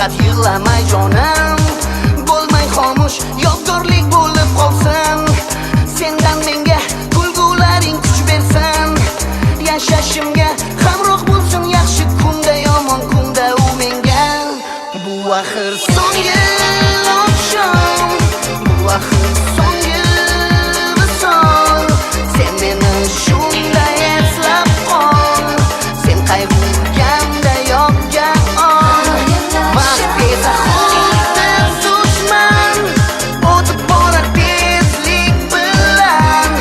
faqat yig'lamay jonim, bo'lmay xomush yodgorlik bo'lib qolsin. Sendan menga kulgularing kuch bersin, yashashimga hamroh bo'lsin yaxshi kunda yomon kunda u menga. Bu axir so'nggi oqshom, bu axir so'nggi visol. Sen meni shunday eslab qol, sen qayg'urganda yonga ol. Vaqt esa xuddi dushman, o'tib borar tezlik bilan.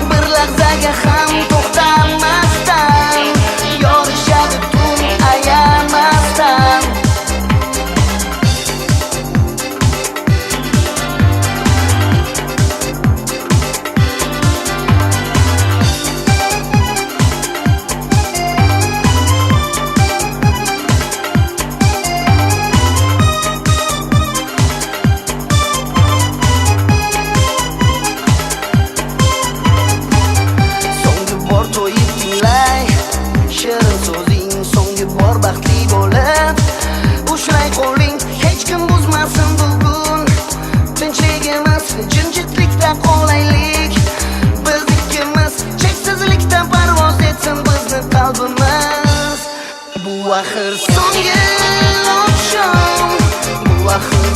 Bir lahzaga ham to'xtamasdan yorishadi tun ayamasdan. So'nggi bor to'yib tinglay shirin so'zing, so'nggi bor baxtli bo'lib ushray qo'ling, hech kim buzmasin bugun tinchligimiz, jimjitlikda qolaylik. Biz ikkimiz cheksizlikda parvoz etsin bizni qalbimiz. Bu axir so'nggi oqshom, bu axir